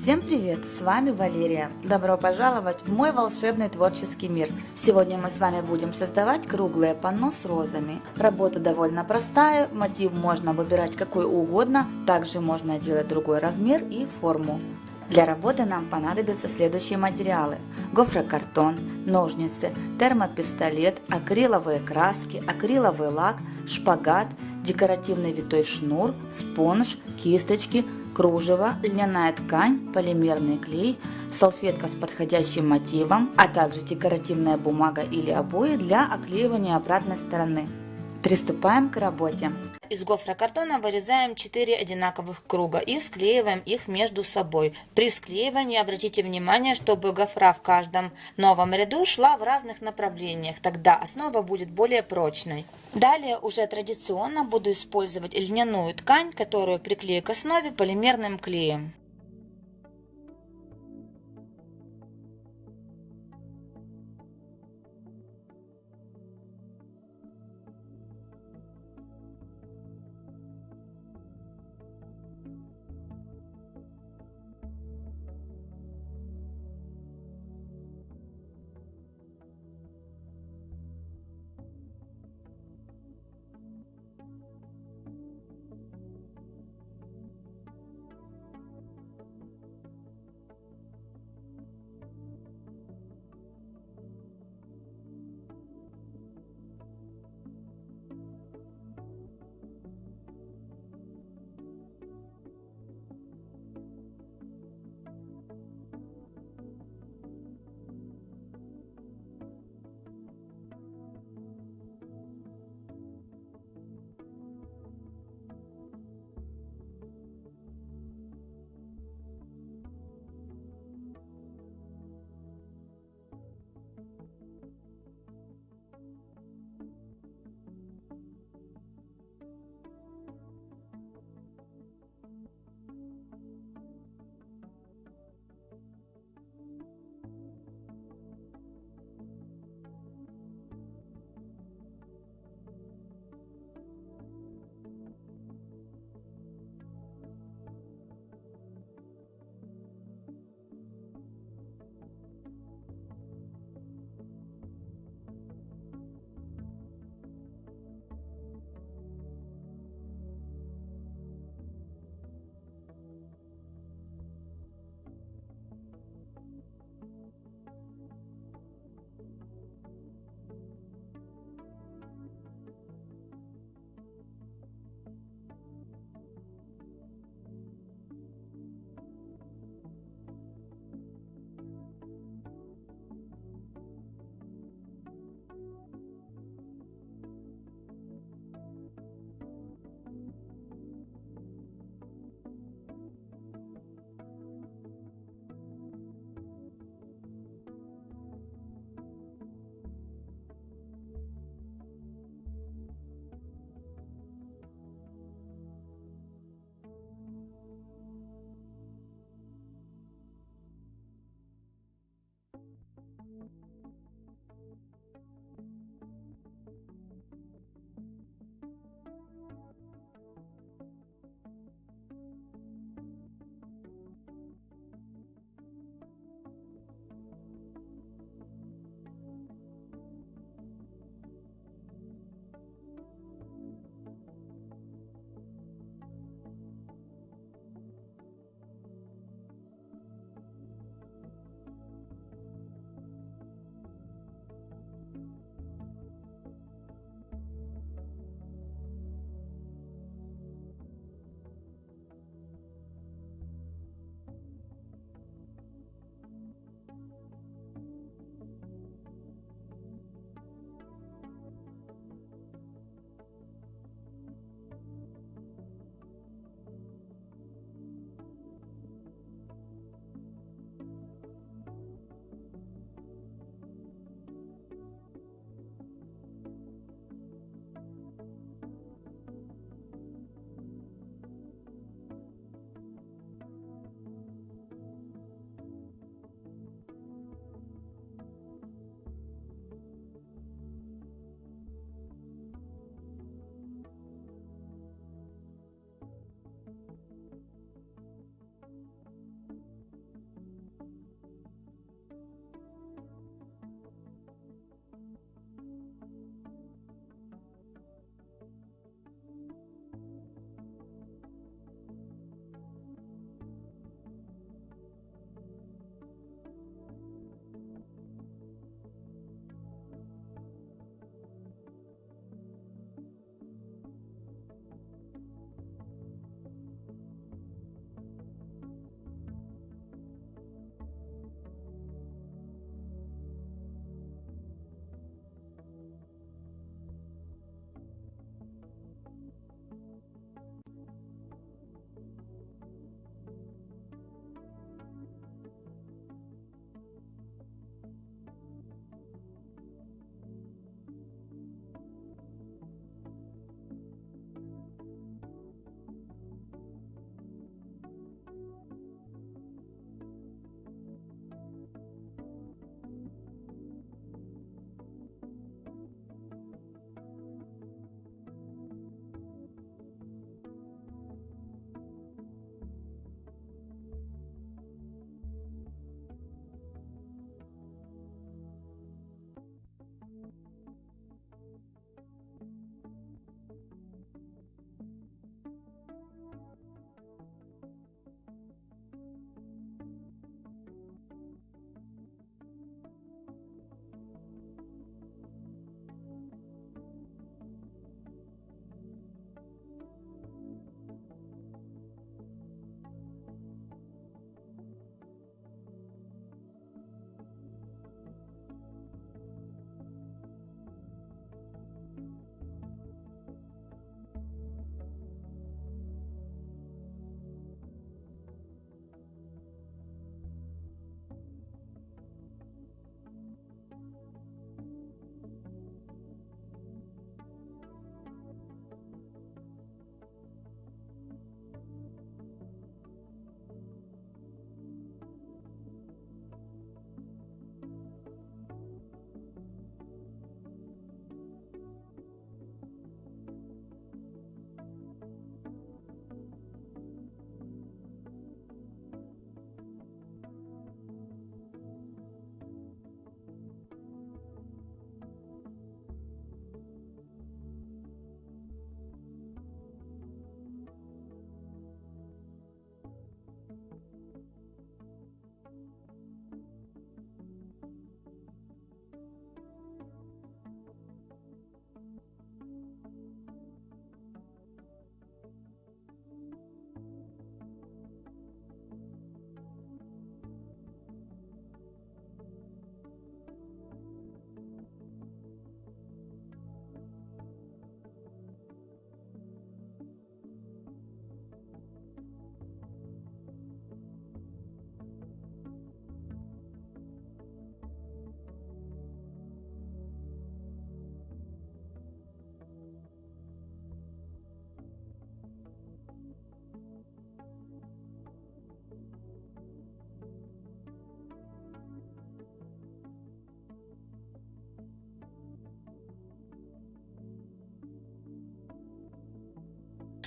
Всем привет! С вами Валерия. Добро пожаловать в мой волшебный творческий мир. Сегодня мы с вами будем создавать круглое панно с розами. Работа довольно простая, мотив можно выбирать какой угодно, также можно делать другой размер и форму. Для работы нам понадобятся следующие материалы: гофрокартон, ножницы, термопистолет, акриловые краски, акриловый лак, шпагат, декоративный витой шнур, спонж, кисточки, кружево, льняная ткань, полимерный клей, салфетка с подходящим мотивом, а также декоративная бумага или обои для оклеивания обратной стороны. Приступаем к работе. Из гофрокартона вырезаем 4 одинаковых круга и склеиваем их между собой. При склеивании обратите внимание, чтобы гофра в каждом новом ряду шла в разных направлениях, тогда основа будет более прочной. Далее уже традиционно буду использовать льняную ткань, которую приклею к основе полимерным клеем.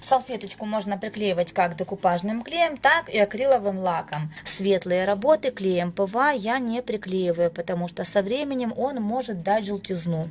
Салфеточку можно приклеивать как декупажным клеем, так и акриловым лаком. Светлые работы клеем ПВА я не приклеиваю, потому что со временем он может дать желтизну.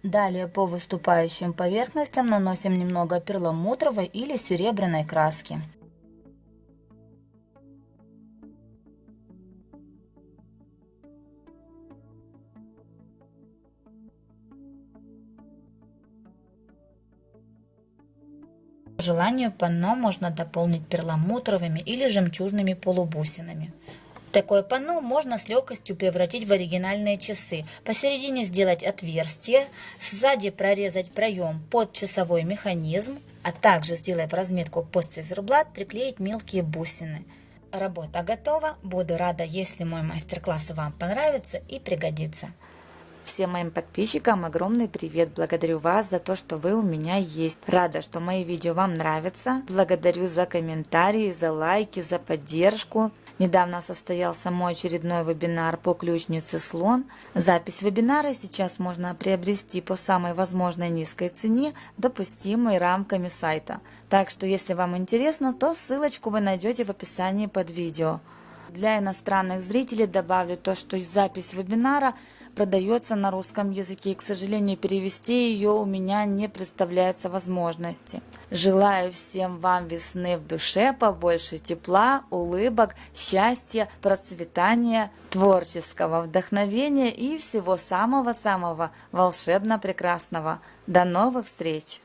Далее по выступающим поверхностям наносим немного перламутровой или серебряной краски. желанию панно можно дополнить перламутровыми или жемчужными полубусинами. Такое панно можно с легкостью превратить в оригинальные часы. Посередине сделать отверстие, сзади прорезать проем под часовой механизм, а также, сделав разметку под циферблат, приклеить мелкие бусины. Работа готова. Буду рада, если мой мастер-класс вам понравится и пригодится. Всем моим подписчикам огромный привет! Благодарю вас за то, что вы у меня есть. Рада, что мои видео вам нравятся. Благодарю за комментарии, за лайки, за поддержку. Недавно состоялся мой очередной вебинар по ключнице слон. Запись вебинара сейчас можно приобрести по самой возможной низкой цене, допустимой рамками сайта. Так что, если вам интересно, то ссылочку вы найдете в описании под видео. Для иностранных зрителей добавлю то, что запись вебинара продается на русском языке, и, к сожалению, перевести ее у меня не представляется возможности. Желаю всем вам весны в душе, побольше тепла, улыбок, счастья, процветания, творческого вдохновения и всего самого-самого волшебно прекрасного. До новых встреч!